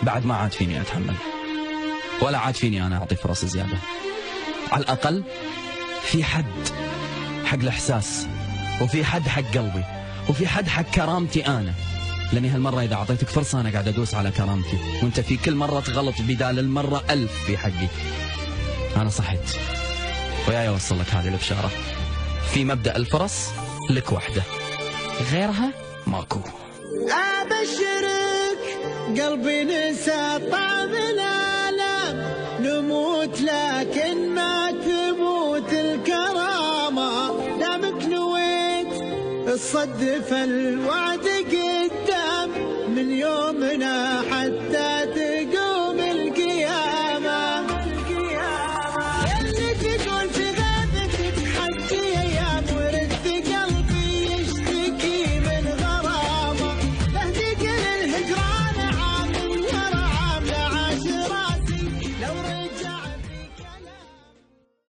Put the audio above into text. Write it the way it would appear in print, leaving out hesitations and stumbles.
بعد ما عاد فيني أتحمل، ولا عاد فيني أنا أعطي فرص زيادة. على الأقل في حد حق الإحساس، وفي حد حق قلبي، وفي حد حق كرامتي أنا. لأني هالمرة إذا أعطيتك فرصة أنا قاعد أدوس على كرامتي، وأنت في كل مرة تغلط بدال المرة 1000 في حقي. أنا صحيت وياي أوصل لك هذه البشارة، في مبدأ الفرص لك وحدة، غيرها ماكو. أبشرك قلبي نسى طعم الآلام، نموت لكن ما تموت الكرامة، دامك نويت الصد فالوعد